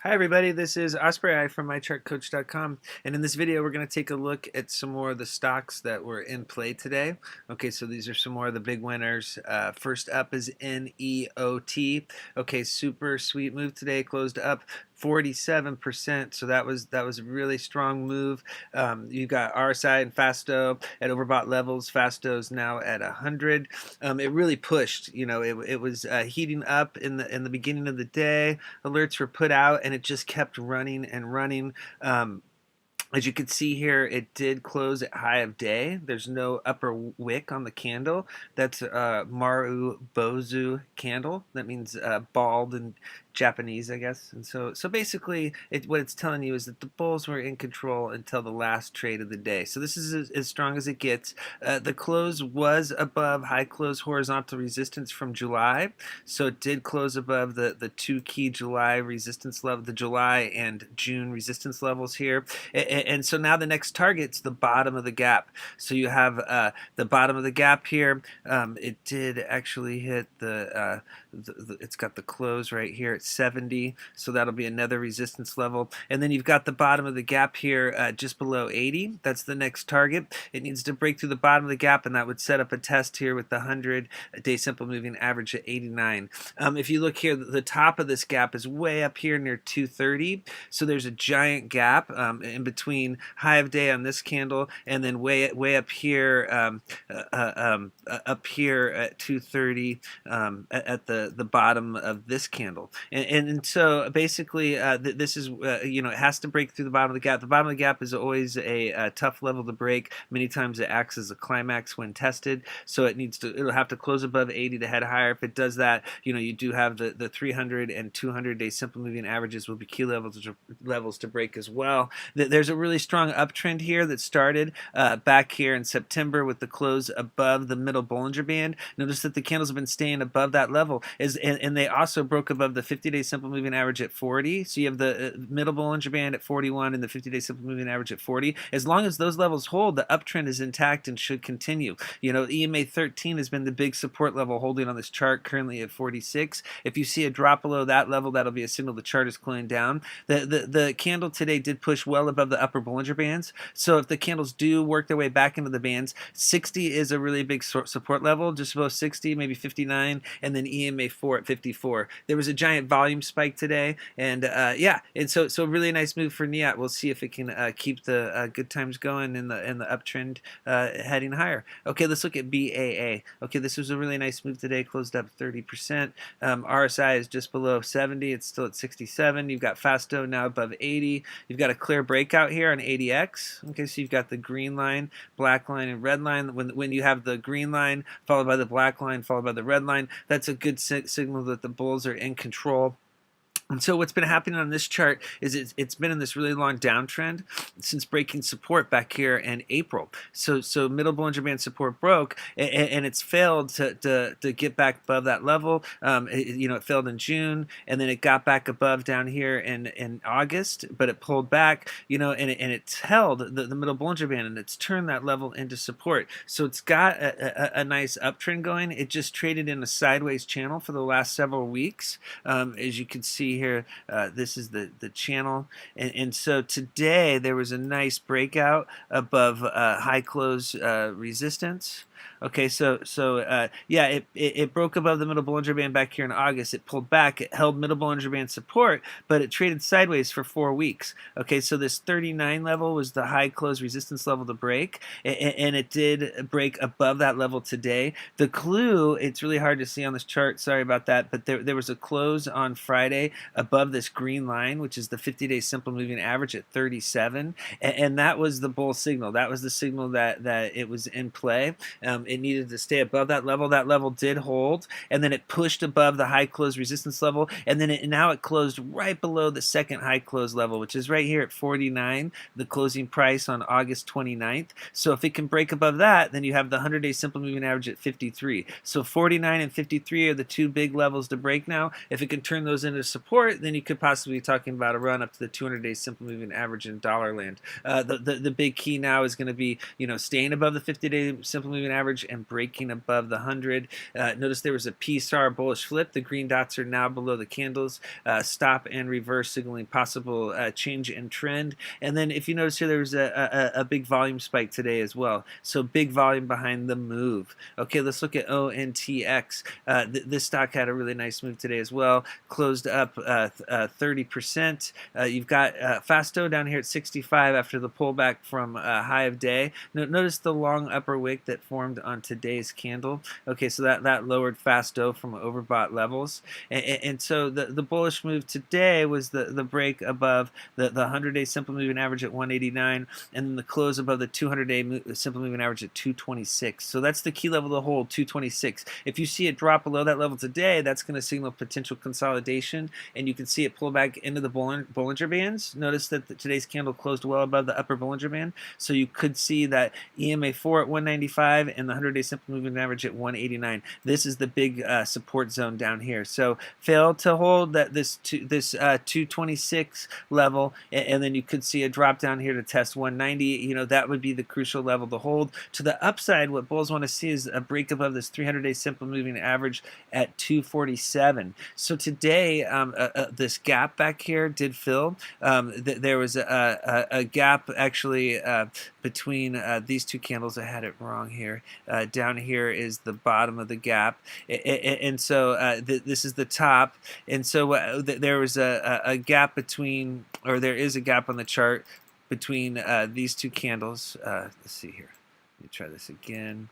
Hi everybody, this is Ospreyeye from mychartcoach.com, and in this video we're going to take a look at some more of the stocks that were in play today. Okay, so these are some more of the big winners. First up is NEOT. Okay, super sweet move today, closed up 47%, so that was a really strong move. You got RSI and Fasto at overbought levels. Fasto's now at 100. It really pushed. It was heating up in the beginning of the day. Alerts were put out, and it just kept running and running. As you can see here, it did close at high of day. There's no upper wick on the candle. That's Maru Bozu candle. That means bald in Japanese, I guess. And so basically, what it's telling you is that the bulls were in control until the last trade of the day. So this is as strong as it gets. The close was above high close horizontal resistance from July. So it did close above the two key July resistance level, the July and June resistance levels here. And so now the next target's the bottom of the gap. So you have the bottom of the gap here. It did actually hit it's got the close right here at 70. So that'll be another resistance level. And then you've got the bottom of the gap here just below 80. That's the next target. It needs to break through the bottom of the gap, and that would set up a test here with the 100-day simple moving average at 89. If you look here, the top of this gap is way up here near 230. So there's a giant gap in between high of day on this candle and then way up here up here at 230 at the bottom of this candle. And so basically this is it has to break through the bottom of the gap. The bottom of the gap is always a tough level to break. Many times it acts as a climax when tested, so it'll have to close above 80 to head higher. If it does that, you do have the 300 and 200-day simple moving averages will be key levels to break as well. There's a really strong uptrend here that started back here in September with the close above the middle Bollinger Band. Notice that the candles have been staying above that level, and they also broke above the 50-day simple moving average at 40. So you have the middle Bollinger Band at 41 and the 50-day simple moving average at 40. As long as those levels hold, the uptrend is intact and should continue. EMA 13 has been the big support level holding on this chart, currently at 46. If you see a drop below that level, that'll be a signal the chart is cooling down. The candle today did push well above the upper Bollinger Bands. So if the candles do work their way back into the bands, 60 is a really big support level, just above 60, maybe 59, and then EMA 4 at 54. There was a giant volume spike today, and so really nice move for NEOT. We'll see if it can keep the good times going in the uptrend heading higher. Okay, let's look at BAA. Okay, this was a really nice move today, closed up 30%. RSI is just below 70. It's still at 67. You've got Fasto now above 80. You've got a clear breakout here on ADX. Okay, so you've got the green line, black line, and red line. When you have the green line followed by the black line followed by the red line, that's a good signal that the bulls are in control. And so what's been happening on this chart is it's been in this really long downtrend since breaking support back here in April. So middle Bollinger Band support broke, and it's failed to get back above that level. It failed in June, and then it got back above down here in August, but it pulled back, and it's held the middle Bollinger Band, and it's turned that level into support. So it's got a nice uptrend going. It just traded in a sideways channel for the last several weeks, as you can see here. This is the channel, and so today there was a nice breakout above high close resistance. Okay, so it broke above the middle Bollinger Band back here in August. It pulled back. It held middle Bollinger Band support, but it traded sideways for 4 weeks. Okay, so this 39 level was the high close resistance level to break, and it did break above that level today. The clue, it's really hard to see on this chart, sorry about that, but there was a close on Friday above this green line, which is the 50-day simple moving average at 37, and that was the bull signal. That was the signal that it was in play. It needed to stay above that level. That level did hold, and then it pushed above the high close resistance level, and then now it closed right below the second high close level, which is right here at 49, the closing price on August 29th. So if it can break above that, then you have the 100-day simple moving average at 53. So 49 and 53 are the two big levels to break now. If it can turn those into support, then you could possibly be talking about a run up to the 200-day simple moving average in dollar land. The big key now is going to be staying above the 50-day simple moving average and breaking above the 100. Notice there was a PSAR bullish flip. The green dots are now below the candles. Stop and reverse signaling possible change in trend. And then if you notice here, there was a big volume spike today as well. So big volume behind the move. Okay, let's look at ONTX. This stock had a really nice move today as well. Closed up 30%. You've got Fasto down here at 65 after the pullback from high of day. Notice the long upper wick that formed on today's candle. Okay, so that lowered Fasto from overbought levels. And so the bullish move today was the break above the 100-day simple moving average at 189, and then the close above the 200-day simple moving average at 226. So that's the key level to hold, 226. If you see it drop below that level today, that's going to signal potential consolidation, and you can see it pull back into the Bollinger Bands. Notice that today's candle closed well above the upper Bollinger Band, so you could see that EMA 4 at 195 and the 100-day simple moving average at 189. This is the big support zone down here. So fail to hold this 226 level, and then you could see a drop down here to test 190. You know, that would be the crucial level to hold. To the upside, what bulls want to see is a break above this 300-day simple moving average at 247. So today, this gap back here did fill. There was a gap actually between these two candles. I had it wrong here. Down here is the bottom of the gap, and so this is the top. And so there was a gap between, or there is a gap on the chart between these two candles. Let's see here. Let me try this again.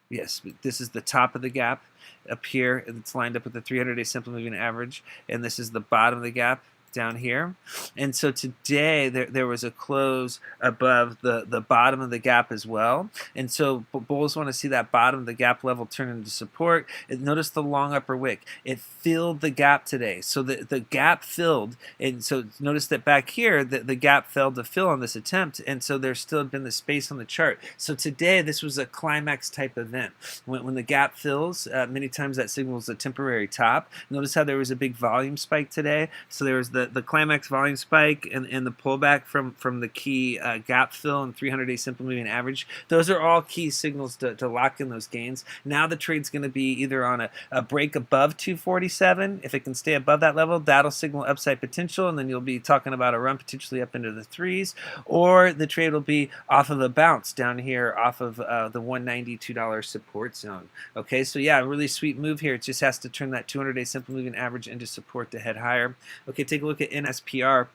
Yes, this is the top of the gap up here. It's lined up with the 300-day simple moving average, and this is the bottom of the gap down here. And so today there was a close above the bottom of the gap as well, and so bulls want to see that bottom of the gap level turn into support. Notice the long upper wick, it filled the gap today, so the gap filled, and so notice that back here the gap failed to fill on this attempt, and so there's still been the space on the chart. So today this was a climax type event. When the gap fills, many times that signals a temporary top. Notice how there was a big volume spike today. So there was the climax volume spike and the pullback from the key gap fill and 300-day simple moving average. Those are all key signals to lock in those gains. Now the trade's going to be either on a break above 247. If it can stay above that level, that'll signal upside potential, and then you'll be talking about a run potentially up into the threes, or the trade will be off of a bounce down here off of the $192 support zone. Okay, so yeah, a really sweet move here. It just has to turn that 200-day simple moving average into support to head higher. Okay, take a look at NSPR.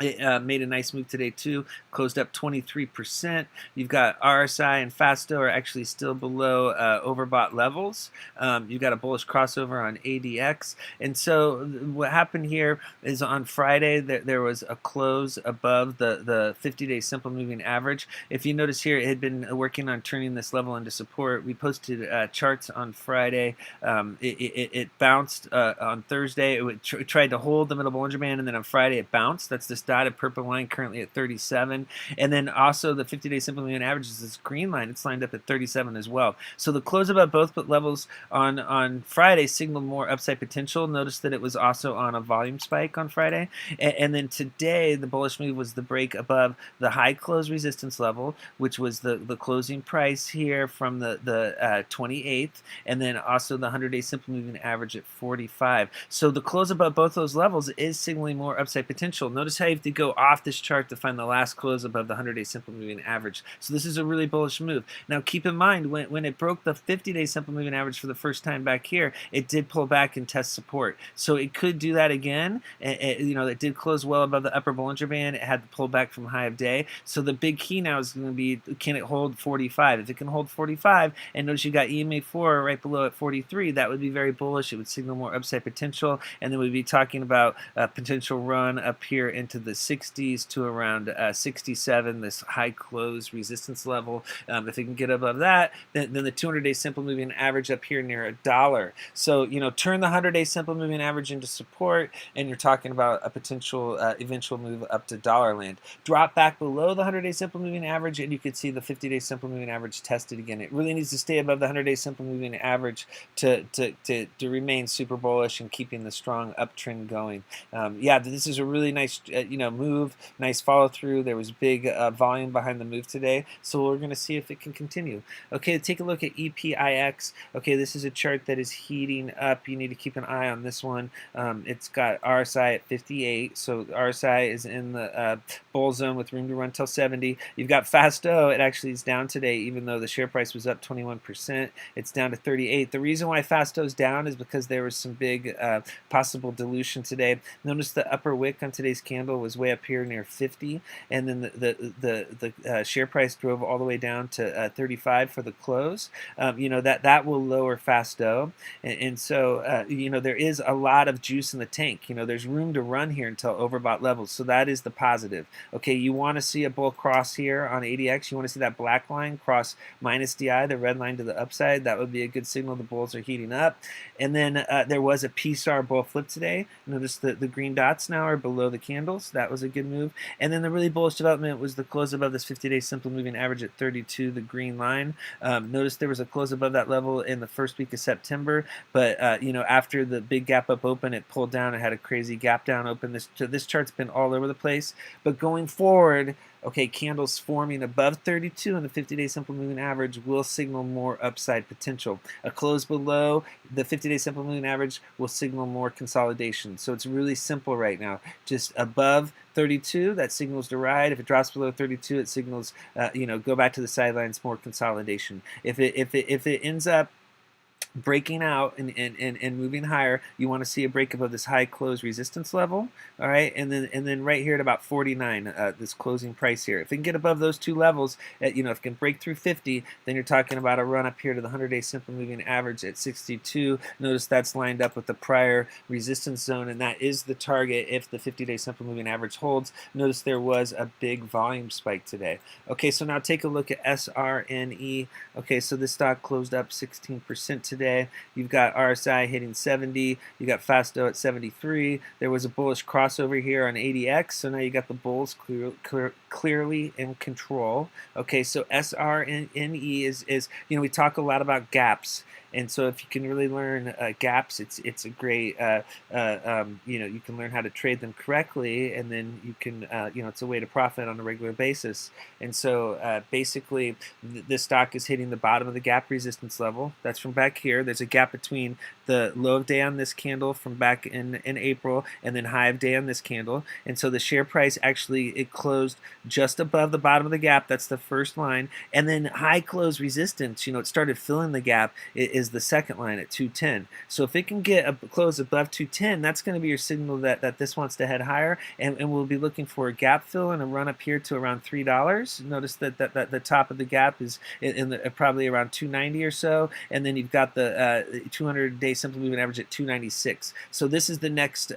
It made a nice move today too, closed up 23%. You've got RSI and Fasto are actually still below overbought levels. You've got a bullish crossover on ADX. And so what happened here is on Friday there was a close above the 50-day simple moving average. If you notice here, it had been working on turning this level into support. We posted charts on Friday. It bounced on Thursday. It tried to hold the middle Bollinger Band, and then on Friday it bounced. That's this dotted purple line currently at 37, and then also the 50-day simple moving average is this green line. It's lined up at 37 as well. So the close above both levels on Friday signaled more upside potential. Notice that it was also on a volume spike on Friday, and then today the bullish move was the break above the high close resistance level, which was the closing price here from the 28th, and then also the 100-day simple moving average at 45. So the close above both those levels is signaling more upside potential. Notice how you have to go off this chart to find the last close above the 100-day simple moving average. So this is a really bullish move. Now keep in mind, when it broke the 50-day simple moving average for the first time back here, it did pull back and test support. So it could do that again. You know, it did close well above the upper Bollinger Band. It had the pullback from high of day. So the big key now is going to be, can it hold 45? If it can hold 45, and notice you got EMA 4 right below at 43, that would be very bullish. It would signal more upside potential, and then we'd be talking about a potential run up here into the 60s to around 67, this high close resistance level. If it can get above that, then the 200-day simple moving average up here near $1. So, you know, turn the 100-day simple moving average into support, and you're talking about a potential eventual move up to dollar land. Drop back below the 100-day simple moving average, and you could see the 50-day simple moving average tested again. It really needs to stay above the 100-day simple moving average to remain super bullish and keeping the strong uptrend going. Yeah, this is a really nice, move, nice follow through. There was big volume behind the move today, so we're going to see if it can continue. Okay, take a look at EPIX. Okay, this is a chart that is heating up. You need to keep an eye on this one. It's got RSI at 58, so RSI is in the bull zone with room to run till 70. You've got FASTO. It actually is down today, even though the share price was up 21%. It's down to 38. The reason why FASTO is down is because there was some big possible dilution today. Notice the upper wick on today's candle was way up here near 50, and then the share price drove all the way down to 35 for the close. That will lower FASTO, and so there is a lot of juice in the tank. There's room to run here until overbought levels, so that is the positive. Okay, you want to see a bull cross here on ADX. You want to see that black line cross minus DI, the red line to the upside. That would be a good signal the bulls are heating up. And then there was a PSAR bull flip today. Notice the green dots now are below the candles. That was a good move. And then the really bullish development was the close above this 50-day simple moving average at 32, the green line. Notice there was a close above that level in the first week of September, but after the big gap up open, it pulled down. It had a crazy gap down open. This chart's been all over the place, but going forward, okay, candles forming above 32 on the 50-day simple moving average will signal more upside potential. A close below the 50-day simple moving average will signal more consolidation. So it's really simple right now. Just above 32, that signals the ride. If it drops below 32, it signals go back to the sidelines, more consolidation. If it ends up breaking out and moving higher, you want to see a break above this high close resistance level, all right, and then right here at about 49, this closing price here. If it can get above those two levels, if it can break through 50, then you're talking about a run up here to the 100-day simple moving average at 62. Notice that's lined up with the prior resistance zone, and that is the target if the 50-day simple moving average holds. Notice there was a big volume spike today. Okay, so now take a look at SRNE. Okay, so this stock closed up 16% today. You've got RSI hitting 70. You got FASTO at 73. There was a bullish crossover here on ADX, so now you got the bulls clearly in control. Okay, so SRNE is we talk a lot about gaps. And so if you can really learn gaps, it's a great, you can learn how to trade them correctly, and then you can, it's a way to profit on a regular basis. And so basically, this stock is hitting the bottom of the gap resistance level. That's from back here. There's a gap between the low of day on this candle from back in April and then high of day on this candle. And so the share price actually, it closed just above the bottom of the gap. That's the first line. And then high close resistance, it started filling the gap. Is the second line at 210. So if it can get a close above 210, that's going to be your signal that this wants to head higher, and we'll be looking for a gap fill and a run up here to around $3. Notice that the top of the gap is probably around 290 or so, and then you've got the 200-day simple moving average at 296. So this is the next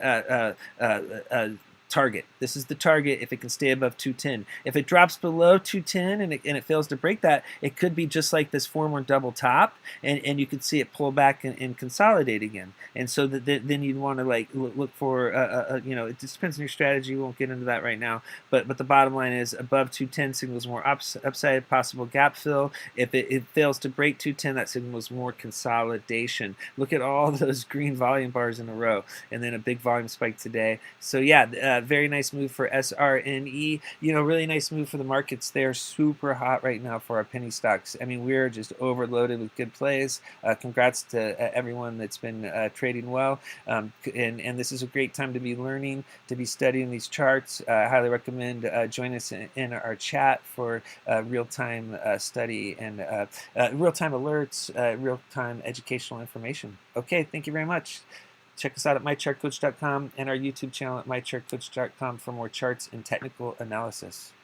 target. This is the target if it can stay above 210. If it drops below 210 and it fails to break that, it could be just like this former double top, and you could see it pull back and consolidate again. And so then you'd want to look for it just depends on your strategy. We won't get into that right now, but the bottom line is above 210 signals more upside, possible gap fill. If it fails to break 210, that signals more consolidation. Look at all those green volume bars in a row, and then a big volume spike today. So yeah, very nice move for SRNE. Really nice move for the markets. They're super hot right now for our penny stocks. I mean, we're just overloaded with good plays. Congrats to everyone that's been trading well. And this is a great time to be learning, to be studying these charts. I highly recommend join us in our chat for real-time study and real-time alerts, real-time educational information. Okay, thank you very much. Check us out at mychartcoach.com and our YouTube channel at mychartcoach.com for more charts and technical analysis.